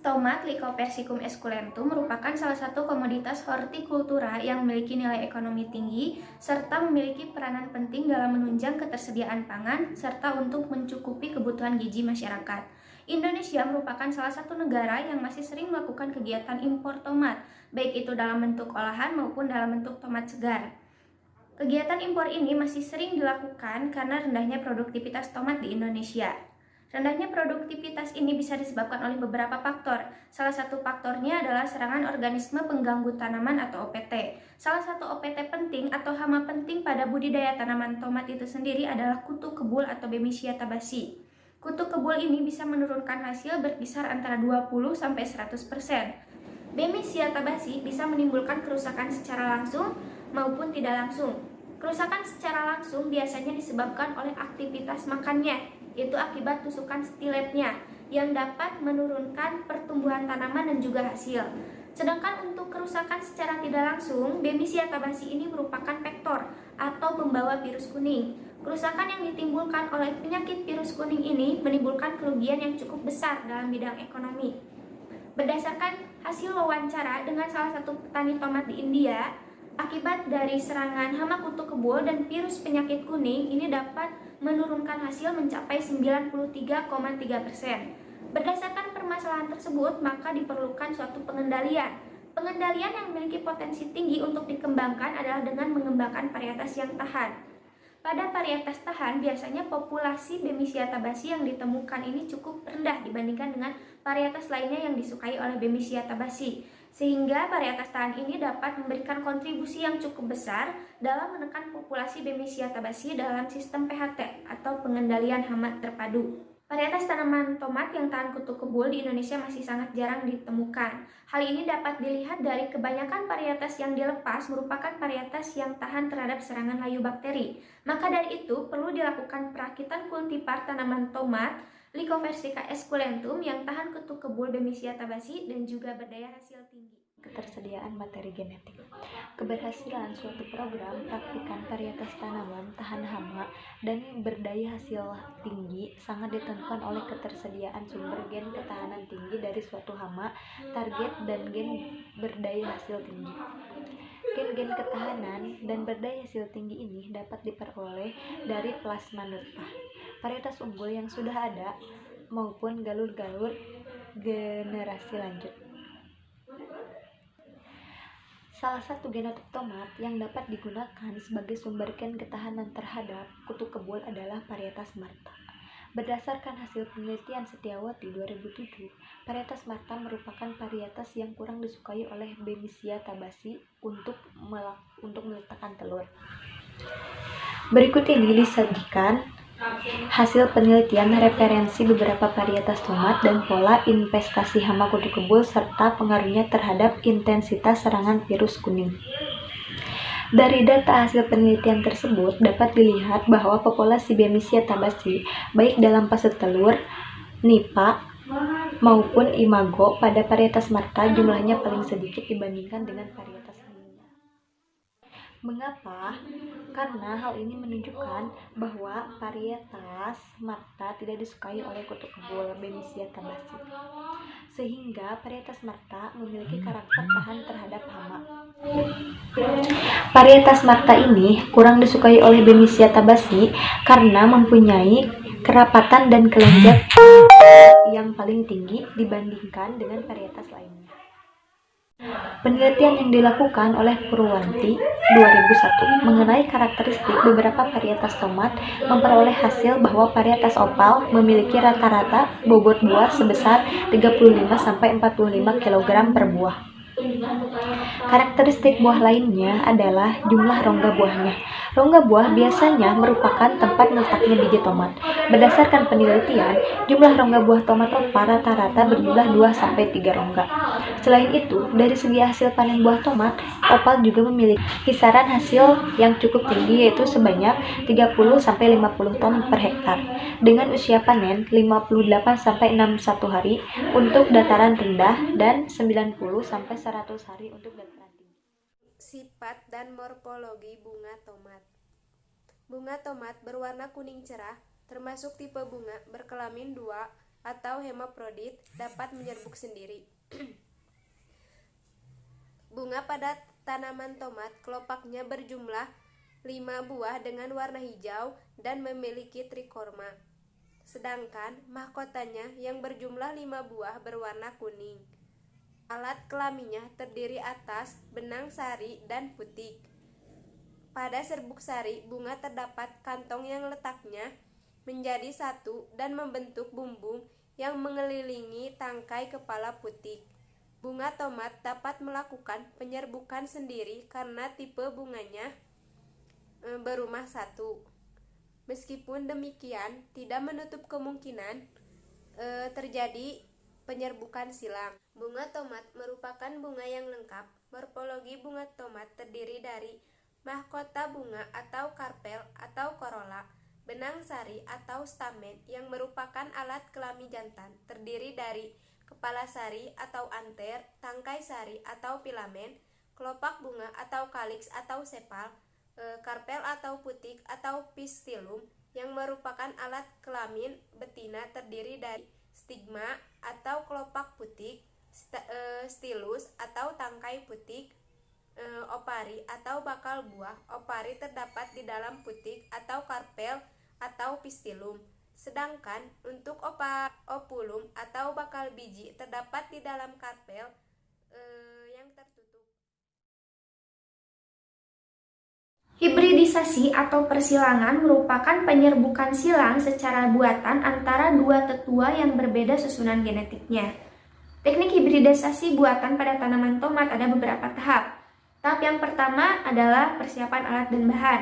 Tomat Lycopersicum esculentum merupakan salah satu komoditas hortikultura yang memiliki nilai ekonomi tinggi serta memiliki peranan penting dalam menunjang ketersediaan pangan serta untuk mencukupi kebutuhan gizi masyarakat. Indonesia merupakan salah satu negara yang masih sering melakukan kegiatan impor tomat, baik itu dalam bentuk olahan maupun dalam bentuk tomat segar. Kegiatan impor ini masih sering dilakukan karena rendahnya produktivitas tomat di Indonesia. Rendahnya produktivitas ini bisa disebabkan oleh beberapa faktor. Salah satu faktornya adalah serangan organisme pengganggu tanaman atau OPT. Salah satu OPT penting atau hama penting pada budidaya tanaman tomat itu sendiri adalah kutu kebul atau Bemisia tabaci. Kutu kebul ini bisa menurunkan hasil berkisar antara 20-100%. Bemisia tabaci bisa menimbulkan kerusakan secara langsung maupun tidak langsung. Kerusakan secara langsung biasanya disebabkan oleh aktivitas makannya, yaitu akibat tusukan stiletnya yang dapat menurunkan pertumbuhan tanaman dan juga hasil. Sedangkan untuk kerusakan secara tidak langsung, Bemisia tabaci ini merupakan vektor atau pembawa virus kuning. Kerusakan yang ditimbulkan oleh penyakit virus kuning ini menimbulkan kerugian yang cukup besar dalam bidang ekonomi. Berdasarkan hasil wawancara dengan salah satu petani tomat di India, akibat dari serangan hama kutu kebul dan virus penyakit kuning ini dapat menurunkan hasil mencapai 93,3%. Berdasarkan permasalahan tersebut, maka diperlukan suatu pengendalian. Pengendalian yang memiliki potensi tinggi untuk dikembangkan adalah dengan mengembangkan varietas yang tahan. Pada varietas tahan, biasanya populasi Bemisia tabaci yang ditemukan ini cukup rendah dibandingkan dengan varietas lainnya yang disukai oleh Bemisia tabaci. Sehingga varietas tahan ini dapat memberikan kontribusi yang cukup besar dalam menekan populasi Bemisia tabaci dalam sistem PHT atau pengendalian hama terpadu. Varietas tanaman tomat yang tahan kutu kebul di Indonesia masih sangat jarang ditemukan. Hal ini dapat dilihat dari kebanyakan varietas yang dilepas merupakan varietas yang tahan terhadap serangan layu bakteri. Maka dari itu, perlu dilakukan perakitan kultivar tanaman tomat Lycoversica esculentum yang tahan kutu kebul Bemisia tabaci dan juga berdaya hasil tinggi. Ketersediaan materi genetik. Keberhasilan suatu program praktikan varietas tanaman tahan hama dan berdaya hasil tinggi sangat ditentukan oleh ketersediaan sumber gen ketahanan tinggi dari suatu hama, target, dan gen berdaya hasil tinggi. Gen-gen ketahanan dan berdaya hasil tinggi ini dapat diperoleh dari plasma nutfah, varietas unggul yang sudah ada, maupun galur-galur generasi lanjut. Salah satu genotip tomat yang dapat digunakan sebagai sumber gen ketahanan terhadap kutu kebul adalah varietas Marta. Berdasarkan hasil penelitian Setiawati 2007, varietas Marta merupakan varietas yang kurang disukai oleh Bemisia tabaci untuk meletakkan telur. Berikut ini disajikan hasil penelitian referensi beberapa varietas tomat dan pola investasi hama kutu kebul serta pengaruhnya terhadap intensitas serangan virus kuning. Dari data hasil penelitian tersebut dapat dilihat bahwa populasi Bemisia tabaci baik dalam fase telur, nipa, maupun imago pada varietas Marta jumlahnya paling sedikit dibandingkan dengan varietas lainnya. Mengapa? Karena hal ini menunjukkan bahwa varietas Marta tidak disukai oleh kutu kebul Bemisia tabaci, sehingga varietas Marta memiliki karakter tahan terhadap hama. Varietas Marta ini kurang disukai oleh Bemisia tabaci karena mempunyai kerapatan dan kelenjar yang paling tinggi dibandingkan dengan varietas lainnya. Penelitian yang dilakukan oleh Purwanti 2001 mengenai karakteristik beberapa varietas tomat memperoleh hasil bahwa varietas opal memiliki rata-rata bobot buah sebesar 35-45 kg per buah. Karakteristik buah lainnya adalah jumlah rongga buahnya. Rongga buah biasanya merupakan tempat letaknya biji tomat. Berdasarkan penelitian, jumlah rongga buah tomat opal rata-rata berjumlah 2-3 rongga. Selain itu, dari segi hasil panen buah tomat, opal juga memiliki kisaran hasil yang cukup tinggi yaitu sebanyak 30-50 ton per hektar dengan usia panen 58-61 hari untuk dataran rendah dan 90-100 hari untuk dataran tinggi. Sifat dan morfologi bunga tomat. Bunga tomat berwarna kuning cerah, termasuk tipe bunga berkelamin 2 atau hemaprodit dapat menyerbuk sendiri. Bunga pada tanaman tomat kelopaknya berjumlah 5 buah dengan warna hijau dan memiliki trikorma. Sedangkan mahkotanya yang berjumlah 5 buah berwarna kuning. Alat kelaminnya terdiri atas benang sari dan putik. Pada serbuk sari, bunga terdapat kantong yang letaknya menjadi satu dan membentuk bumbung yang mengelilingi tangkai kepala putik. Bunga tomat dapat melakukan penyerbukan sendiri karena tipe bunganya berumah satu. Meskipun demikian, tidak menutup kemungkinan terjadi penyerbukan silang. Bunga tomat merupakan bunga yang lengkap. Morfologi bunga tomat terdiri dari mahkota bunga atau karpel atau korola, benang sari atau stamen yang merupakan alat kelamin jantan, terdiri dari kepala sari atau anter, tangkai sari atau filamen, kelopak bunga atau kaliks atau sepal, karpel atau putik atau pistilum yang merupakan alat kelamin betina, terdiri dari stigma atau kelopak putik, stilus atau tangkai putik, opari atau bakal buah. Opari terdapat di dalam putik atau karpel atau pistilum. Sedangkan untuk opulum atau bakal biji terdapat di dalam karpel yang tertutup. Hibridisasi atau persilangan merupakan penyerbukan silang secara buatan antara dua tetua yang berbeda susunan genetiknya. Teknik hibridisasi buatan pada tanaman tomat ada beberapa tahap. Tahap yang pertama adalah persiapan alat dan bahan.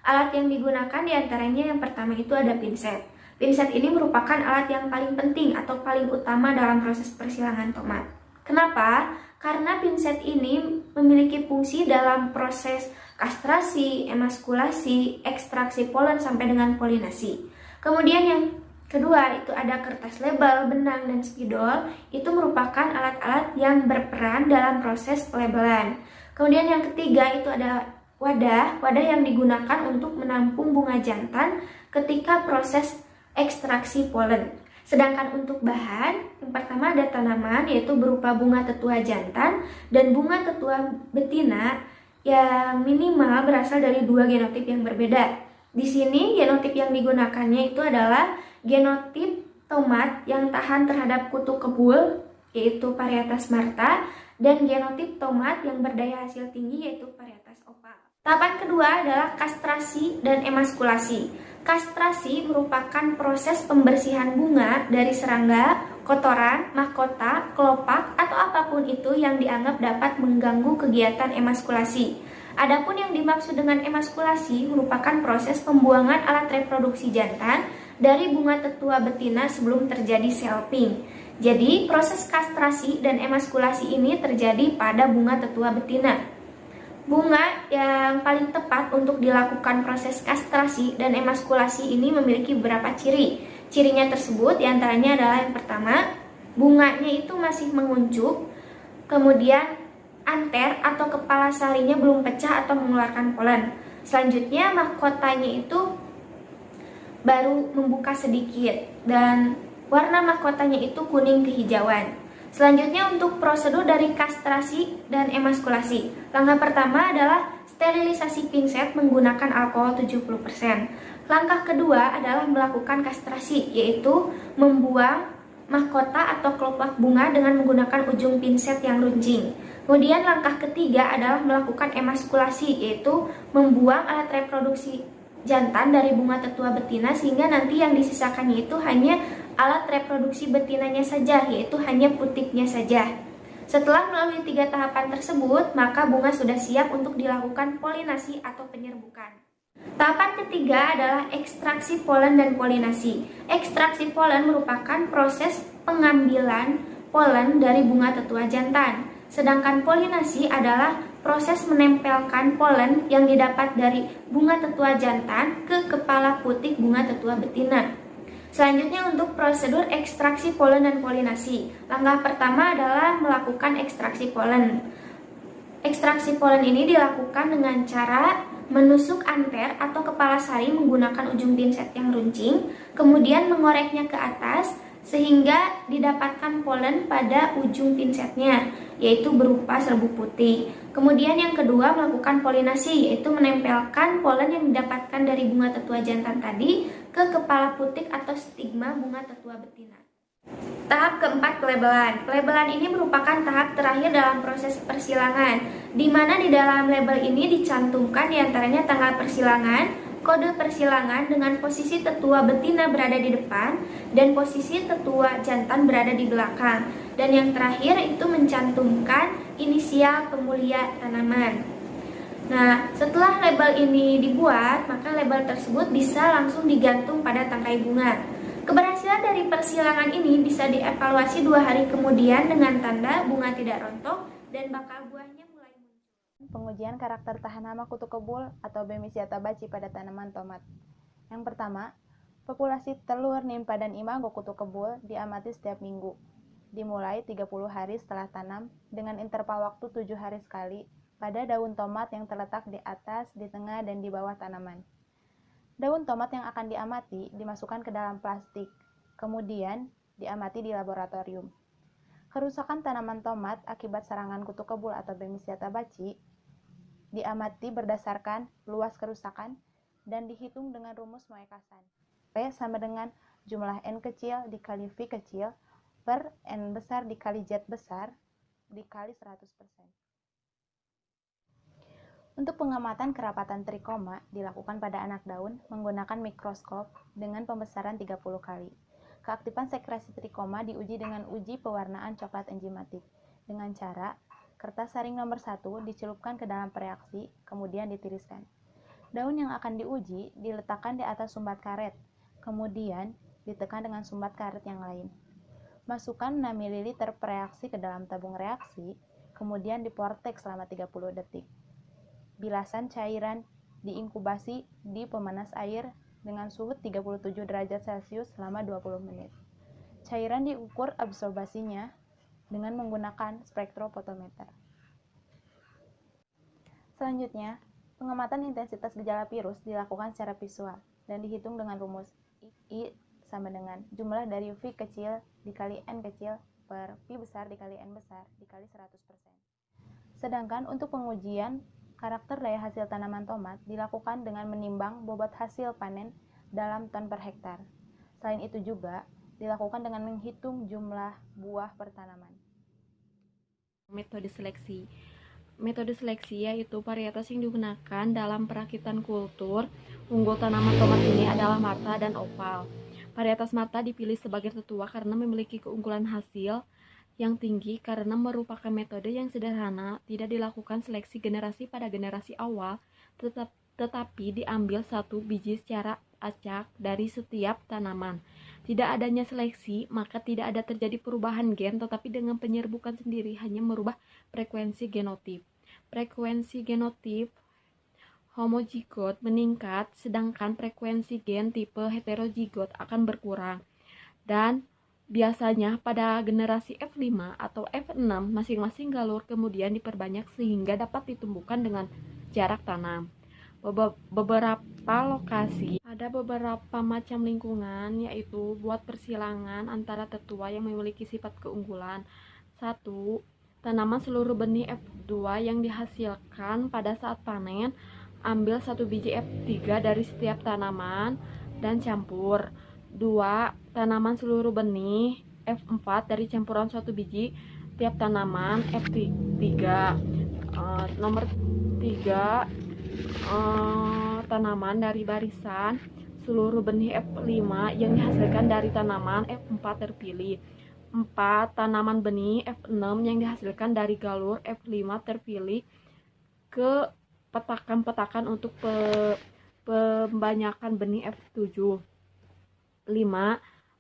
Alat yang digunakan diantaranya yang pertama itu ada pinset. Pinset ini merupakan alat yang paling penting atau paling utama dalam proses persilangan tomat. Kenapa? Karena pinset ini memiliki fungsi dalam proses kastrasi, emaskulasi, ekstraksi polen sampai dengan polinasi. Kemudian yang kedua itu ada kertas label, benang, dan spidol. Itu merupakan alat-alat yang berperan dalam proses pelabelan. Kemudian yang ketiga itu ada wadah yang digunakan untuk menampung bunga jantan ketika proses ekstraksi polen. Sedangkan untuk bahan, yang pertama ada tanaman yaitu berupa bunga tetua jantan dan bunga tetua betina yang minimal berasal dari dua genotip yang berbeda. Di sini genotip yang digunakannya itu adalah genotip tomat yang tahan terhadap kutu kebul yaitu Parietas marta dan genotip tomat yang berdaya hasil tinggi yaitu Parietas opal. Tahapan kedua adalah kastrasi dan emaskulasi. Kastrasi merupakan proses pembersihan bunga dari serangga, kotoran, mahkota, kelopak, atau apapun itu yang dianggap dapat mengganggu kegiatan emaskulasi. Adapun yang dimaksud dengan emaskulasi merupakan proses pembuangan alat reproduksi jantan dari bunga tetua betina sebelum terjadi selping. Jadi, proses kastrasi dan emaskulasi ini terjadi pada bunga tetua betina. Bunga yang paling tepat untuk dilakukan proses kastrasi dan emaskulasi ini memiliki beberapa ciri. Cirinya tersebut diantaranya adalah yang pertama, bunganya itu masih menguncup, kemudian anter atau kepala sarinya belum pecah atau mengeluarkan polen. Selanjutnya mahkotanya itu baru membuka sedikit dan warna mahkotanya itu kuning kehijauan. Selanjutnya untuk prosedur dari kastrasi dan emaskulasi. Langkah pertama adalah sterilisasi pinset menggunakan alkohol 70%. Langkah kedua adalah melakukan kastrasi, yaitu membuang mahkota atau kelopak bunga dengan menggunakan ujung pinset yang runcing. Kemudian langkah ketiga adalah melakukan emaskulasi, yaitu membuang alat reproduksi jantan dari bunga tetua betina sehingga nanti yang disisakannya itu hanya alat reproduksi betinanya saja, yaitu hanya putiknya saja. Setelah melalui 3 tahapan tersebut, maka bunga sudah siap untuk dilakukan polinasi atau penyerbukan. Tahapan ketiga adalah ekstraksi polen dan polinasi. Ekstraksi polen merupakan proses pengambilan polen dari bunga tetua jantan. Sedangkan polinasi adalah proses menempelkan polen yang didapat dari bunga tetua jantan ke kepala putik bunga tetua betina. Selanjutnya untuk prosedur ekstraksi polen dan polinasi. Langkah pertama adalah melakukan ekstraksi polen. Ekstraksi polen ini dilakukan dengan cara menusuk anter atau kepala sari menggunakan ujung pinset yang runcing, kemudian mengoreknya ke atas sehingga didapatkan polen pada ujung pinsetnya, yaitu berupa serbuk putih. Kemudian yang kedua, melakukan polinasi, yaitu menempelkan polen yang didapatkan dari bunga tetua jantan tadi ke kepala putik atau stigma bunga tetua betina. Tahap keempat, pelabelan. Pelabelan ini merupakan tahap terakhir dalam proses persilangan, di mana di dalam label ini dicantumkan diantaranya tanggal persilangan, kode persilangan dengan posisi tetua betina berada di depan, dan posisi tetua jantan berada di belakang. Dan yang terakhir itu mencantumkan inisial pemulia tanaman. Nah, setelah label ini dibuat, maka label tersebut bisa langsung digantung pada tangkai bunga. Keberhasilan dari persilangan ini bisa dievaluasi 2 hari kemudian dengan tanda bunga tidak rontok dan bakal buahnya mulai muncul. Pengujian karakter tahan hama kutu kebul atau Bemisiata baci pada tanaman tomat. Yang pertama, populasi telur, nimpa, dan imago kutu kebul diamati setiap minggu. Dimulai 30 hari setelah tanam dengan interval waktu 7 hari sekali pada daun tomat yang terletak di atas, di tengah, dan di bawah tanaman. Daun tomat yang akan diamati dimasukkan ke dalam plastik, kemudian diamati di laboratorium. Kerusakan tanaman tomat akibat serangan kutu kebul atau Bemisiata baci diamati berdasarkan luas kerusakan dan dihitung dengan rumus Moekasan. P sama dengan jumlah N kecil dikali V kecil per N besar dikali Z besar dikali 100%. Untuk pengamatan kerapatan trikoma dilakukan pada anak daun menggunakan mikroskop dengan pembesaran 30 kali. Keaktifan sekresi trikoma diuji dengan uji pewarnaan coklat enzimatik dengan cara kertas saring nomor 1 dicelupkan ke dalam pereaksi, kemudian ditiriskan. Daun yang akan diuji diletakkan di atas sumbat karet, kemudian ditekan dengan sumbat karet yang lain. Masukkan 6 ml pereaksi ke dalam tabung reaksi, kemudian diportek selama 30 detik. Bilasan cairan diinkubasi di pemanas air dengan suhu 37 derajat Celcius selama 20 menit. Cairan diukur absorbasinya dengan menggunakan spektrofotometer. Selanjutnya, pengamatan intensitas gejala virus dilakukan secara visual dan dihitung dengan rumus I sama dengan jumlah dari V kecil dikali N kecil per V besar dikali N besar dikali 100%. Sedangkan untuk pengujian karakter daya hasil tanaman tomat dilakukan dengan menimbang bobot hasil panen dalam ton per hektar. Selain itu juga dilakukan dengan menghitung jumlah buah per tanaman. Metode seleksi. Metode seleksi yaitu varietas yang digunakan dalam perakitan kultur unggul tanaman tomat ini adalah Martha dan Oval. Varietas Martha dipilih sebagai tetua karena memiliki keunggulan hasil yang tinggi karena merupakan metode yang sederhana, tidak dilakukan seleksi generasi pada generasi awal, tetapi diambil satu biji secara acak dari setiap tanaman. Tidak adanya seleksi, maka tidak ada terjadi perubahan gen, tetapi dengan penyerbukan sendiri hanya merubah frekuensi genotip. Frekuensi genotip homozigot meningkat, sedangkan frekuensi gen tipe heterozigot akan berkurang. Dan biasanya pada generasi F5 atau F6 masing-masing galur kemudian diperbanyak sehingga dapat ditumbuhkan dengan jarak tanam. Beberapa lokasi ada beberapa macam lingkungan yaitu buat persilangan antara tetua yang memiliki sifat keunggulan. 1. Tanaman seluruh benih F2 yang dihasilkan pada saat panen, ambil 1 biji F3 dari setiap tanaman dan campur. 2. Tanaman seluruh benih F4 dari campuran 1 biji tiap tanaman F3. Nomor 3. Tanaman dari barisan seluruh benih F5 yang dihasilkan dari tanaman F4 terpilih. 4. Tanaman benih F6 yang dihasilkan dari galur F5 terpilih ke petakan-petakan untuk pembanyakan benih F7. 5.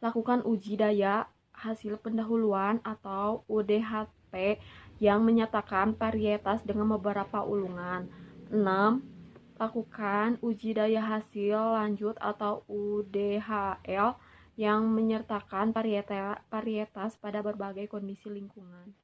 Lakukan uji daya hasil pendahuluan atau UDHP yang menyatakan varietas dengan beberapa ulungan. 6. Lakukan uji daya hasil lanjut atau UDHL yang menyertakan varietas pada berbagai kondisi lingkungan.